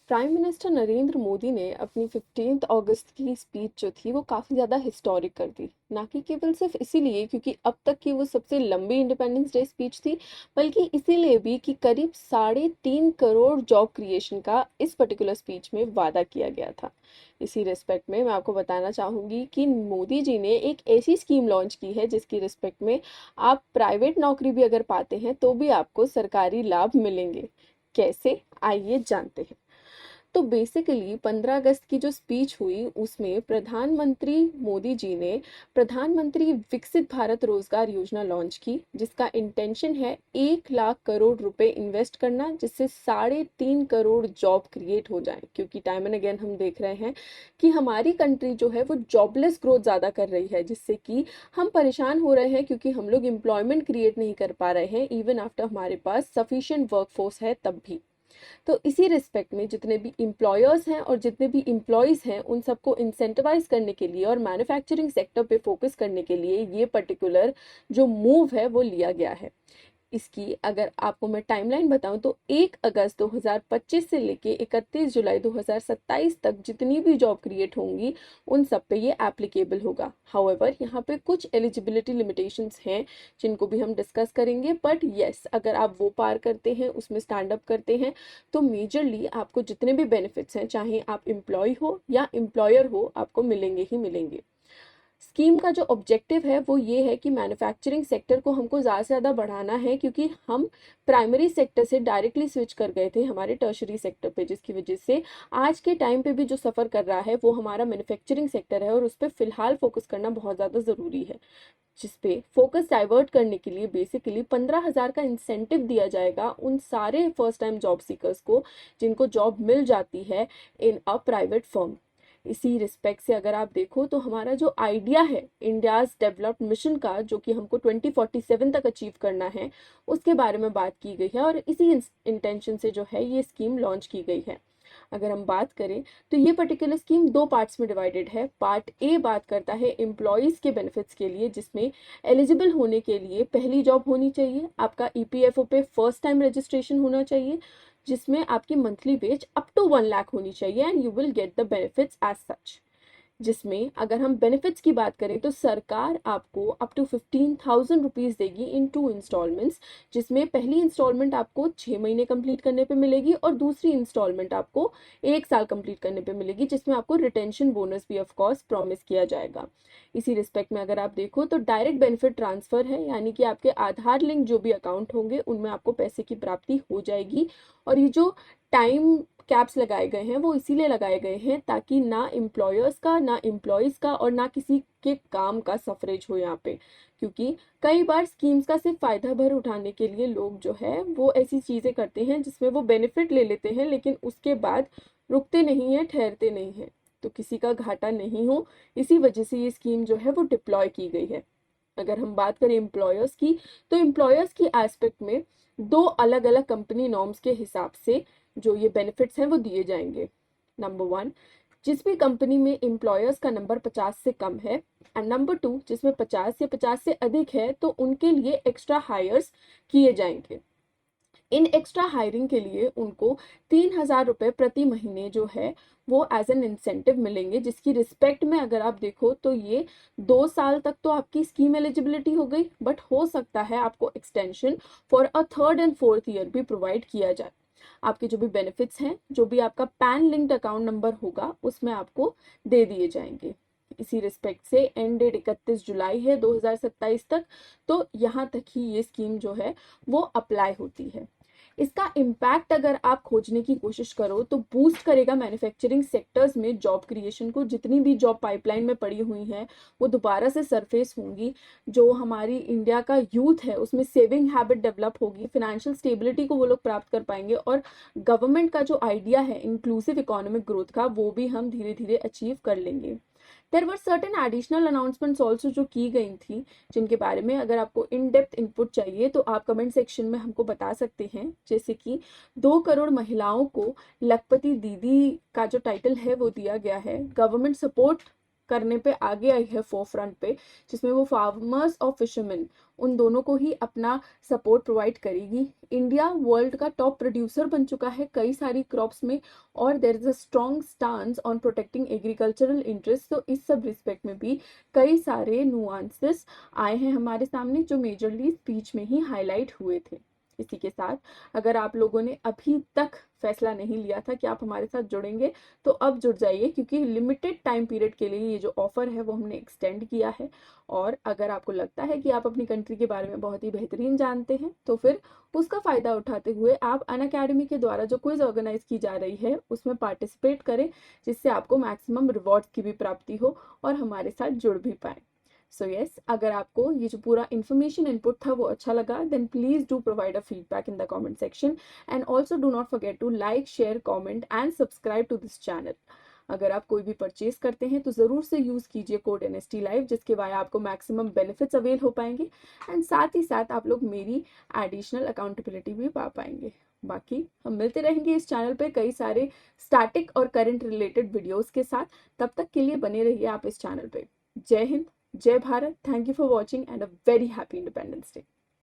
Prime minister Narendra Modi ने अपनी 15 अगस्त की स्पीच जो थी वो काफ़ी ज़्यादा हिस्टोरिक कर दी। ना कि केवल सिर्फ इसीलिए क्योंकि अब तक की वो सबसे लंबी इंडिपेंडेंस डे स्पीच थी, बल्कि इसीलिए भी कि करीब 3.5 करोड़ जॉब क्रिएशन का इस पर्टिकुलर स्पीच में वादा किया गया था। इसी रिस्पेक्ट में मैं आपको बताना चाहूँगी कि मोदी जी ने एक ऐसी स्कीम लॉन्च की है जिसकी रिस्पेक्ट में आप प्राइवेट नौकरी भी अगर पाते हैं तो भी आपको सरकारी लाभ मिलेंगे। कैसे, आइए जानते हैं। तो बेसिकली 15 अगस्त की जो स्पीच हुई उसमें प्रधानमंत्री मोदी जी ने प्रधानमंत्री विकसित भारत रोजगार योजना लॉन्च की, जिसका इंटेंशन है 1 लाख करोड़ रुपए इन्वेस्ट करना, जिससे 3.5 करोड़ जॉब क्रिएट हो जाए। क्योंकि टाइम एंड अगेन हम देख रहे हैं कि हमारी कंट्री जो है वो जॉबलेस ग्रोथ ज़्यादा कर रही है, जिससे कि हम परेशान हो रहे हैं क्योंकि हम लोग एम्प्लॉयमेंट क्रिएट नहीं कर पा रहे हैं इवन आफ्टर हमारे पास सफिशिएंट वर्कफोर्स है तब भी। तो इसी रिस्पेक्ट में जितने भी एम्प्लॉयर्स हैं और जितने भी एम्प्लॉयज़ हैं उन सबको इंसेंटिवाइज करने के लिए और मैन्युफैक्चरिंग सेक्टर पे फोकस करने के लिए ये पर्टिकुलर जो मूव है वो लिया गया है। इसकी अगर आपको मैं टाइमलाइन बताऊं तो 1 अगस्त 2025 से लेके 31 जुलाई 2027 तक जितनी भी जॉब क्रिएट होंगी उन सब पे ये एप्लीकेबल होगा। हाउएवर यहाँ पे कुछ एलिजिबिलिटी लिमिटेशंस हैं जिनको भी हम डिस्कस करेंगे, बट यस अगर आप वो पार करते हैं, उसमें स्टैंड अप करते हैं, तो मेजरली आपको जितने भी बेनिफिट्स हैं, चाहे आप एम्प्लॉय हो या एम्प्लॉयर हो, आपको मिलेंगे ही मिलेंगे। स्कीम का जो ऑब्जेक्टिव है वो ये है कि मैन्युफैक्चरिंग सेक्टर को हमको ज़्यादा से ज़्यादा बढ़ाना है, क्योंकि हम प्राइमरी सेक्टर से डायरेक्टली स्विच कर गए थे हमारे टर्शरी सेक्टर पे, जिसकी वजह से आज के टाइम पे भी जो सफ़र कर रहा है वो हमारा मैन्युफैक्चरिंग सेक्टर है और उस पर फिलहाल फोकस करना बहुत ज़्यादा ज़रूरी है। जिसपे फोकस डाइवर्ट करने के लिए बेसिकली 15,000 का इंसेंटिव दिया जाएगा उन सारे फर्स्ट टाइम जॉब सीकर्स को जिनको जॉब मिल जाती है इन अ प्राइवेट फर्म। इसी रिस्पेक्ट से अगर आप देखो तो हमारा जो आइडिया है इंडियाज डेवलप्ड मिशन का, जो कि हमको 2047 तक अचीव करना है, उसके बारे में बात की गई है और इसी इंटेंशन से जो है ये स्कीम लॉन्च की गई है। अगर हम बात करें तो ये पर्टिकुलर स्कीम दो पार्ट्स में डिवाइडेड है। पार्ट ए बात करता है एम्प्लॉयज़ के बेनिफिट्स के लिए, जिसमें एलिजिबल होने के लिए पहली जॉब होनी चाहिए, आपका ईपीएफओ पे फर्स्ट टाइम रजिस्ट्रेशन होना चाहिए, जिसमें आपकी monthly wage up to 1 lakh होनी चाहिए and you will get the benefits as such. जिसमें अगर हम बेनिफिट्स की बात करें तो सरकार आपको अप टू 15,000 रुपीज़ देगी इन 2 इंस्टॉलमेंट्स, जिसमें पहली इंस्टॉलमेंट आपको 6 महीने कंप्लीट करने पे मिलेगी और दूसरी इंस्टॉलमेंट आपको 1 साल कंप्लीट करने पे मिलेगी, जिसमें आपको रिटेंशन बोनस भी ऑफ कोर्स प्रॉमिस किया जाएगा। इसी रिस्पेक्ट में अगर आप देखो तो डायरेक्ट बेनिफिट ट्रांसफर है, यानी कि आपके आधार लिंक जो भी अकाउंट होंगे उनमें आपको पैसे की प्राप्ति हो जाएगी। और ये जो टाइम कैप्स लगाए गए हैं वो इसीलिए लगाए गए हैं ताकि ना एम्प्लॉयर्स का, ना एम्प्लॉयज़ का और ना किसी के काम का सफरेज हो यहाँ पे। क्योंकि कई बार स्कीम्स का सिर्फ फायदा भर उठाने के लिए लोग जो है वो ऐसी चीज़ें करते हैं जिसमें वो बेनिफिट ले लेते हैं लेकिन उसके बाद रुकते नहीं हैं, ठहरते नहीं हैं, तो किसी का घाटा नहीं हो, इसी वजह से ये स्कीम जो है वो डिप्लॉय की गई है। अगर हम बात करें एम्प्लॉयर्स की तो एम्प्लॉयर्स की एस्पेक्ट में दो अलग अलग कंपनी नॉर्म्स के हिसाब से जो ये बेनिफिट्स हैं वो दिए जाएंगे। नंबर 1, जिस भी कंपनी में एम्प्लॉयर्स का नंबर 50 से कम है, एंड नंबर 2 जिसमें 50 या 50 से अधिक है तो उनके लिए एक्स्ट्रा हायर्स किए जाएंगे। इन एक्स्ट्रा हायरिंग के लिए उनको 3,000 रुपये प्रति महीने जो है वो एज एन इंसेंटिव मिलेंगे, जिसकी रिस्पेक्ट में अगर आप देखो तो ये 2 साल तक तो आपकी स्कीम एलिजिबिलिटी हो गई, बट हो सकता है आपको extension for a third and fourth year भी प्रोवाइड किया जाए। आपके जो भी बेनिफिट्स हैं, जो भी आपका पैन लिंक्ड अकाउंट नंबर होगा उसमें आपको दे दिए जाएंगे। इसी रिस्पेक्ट से एंड डेट 31 जुलाई है 2027 तक, तो यहाँ तक ही ये स्कीम जो है वो अप्लाई होती है। इसका इम्पैक्ट अगर आप खोजने की कोशिश करो तो बूस्ट करेगा मैन्युफैक्चरिंग सेक्टर्स में जॉब क्रिएशन को। जितनी भी जॉब पाइपलाइन में पड़ी हुई हैं वो दोबारा से सरफेस होंगी। जो हमारी इंडिया का यूथ है उसमें सेविंग हैबिट डेवलप होगी, फाइनेंशियल स्टेबिलिटी को वो लोग प्राप्त कर पाएंगे और गवर्नमेंट का जो आइडिया है इंक्लूसिव इकोनॉमिक ग्रोथ का वो भी हम धीरे धीरे अचीव कर लेंगे। There were certain additional announcements also जो की गई थी, जिनके बारे में अगर आपको इन डेप्थ इनपुट चाहिए तो आप कमेंट सेक्शन में हमको बता सकते हैं। जैसे कि 2 करोड़ महिलाओं को लखपति दीदी का जो टाइटल है वो दिया गया है, गवर्नमेंट सपोर्ट करने पे आगे आई है फोरफ्रंट पे, जिसमें वो फार्मर्स और फिशरमैन उन दोनों को ही अपना सपोर्ट प्रोवाइड करेगी। इंडिया वर्ल्ड का टॉप प्रोड्यूसर बन चुका है कई सारी क्रॉप्स में, और there is a strong stance on protecting agricultural interest. तो इस सब रिस्पेक्ट में भी कई सारे नुआंसेस आए हैं हमारे सामने, जो मेजरली स्पीच में ही हाईलाइट हुए थे। इसी के साथ अगर आप लोगों ने अभी तक फैसला नहीं लिया था कि आप हमारे साथ जुड़ेंगे, तो अब जुड़ जाइए, क्योंकि लिमिटेड टाइम पीरियड के लिए ये जो ऑफर है वो हमने एक्सटेंड किया है। और अगर आपको लगता है कि आप अपनी कंट्री के बारे में बहुत ही बेहतरीन जानते हैं, तो फिर उसका फायदा उठाते हुए आप अनअकैडमी के द्वारा जो क्विज ऑर्गेनाइज की जा रही है उसमें पार्टिसिपेट करें, जिससे आपको मैक्सिमम रिवॉर्ड्स की भी प्राप्ति हो और हमारे साथ जुड़ भी पाए। सो यस, अगर आपको ये जो पूरा इन्फॉर्मेशन इनपुट था वो अच्छा लगा, देन please do provide a feedback in the comment section, and also do not forget to like, share, comment and subscribe to this channel. अगर आप कोई भी परचेज करते हैं तो ज़रूर से यूज़ कीजिए कोड NST लाइव, जिसके वाया आपको मैक्सिमम बेनिफिट्स अवेल हो पाएंगे, एंड साथ ही साथ आप लोग मेरी एडिशनल अकाउंटेबिलिटी भी पा पाएंगे। बाकी हम मिलते रहेंगे इस चैनल पे कई सारे स्टैटिक और करंट रिलेटेड वीडियोस के साथ। तब तक के लिए बने रहिए आप इस चैनल पे। जय हिंद, जय Bharat, thank you for watching and a very happy independence day.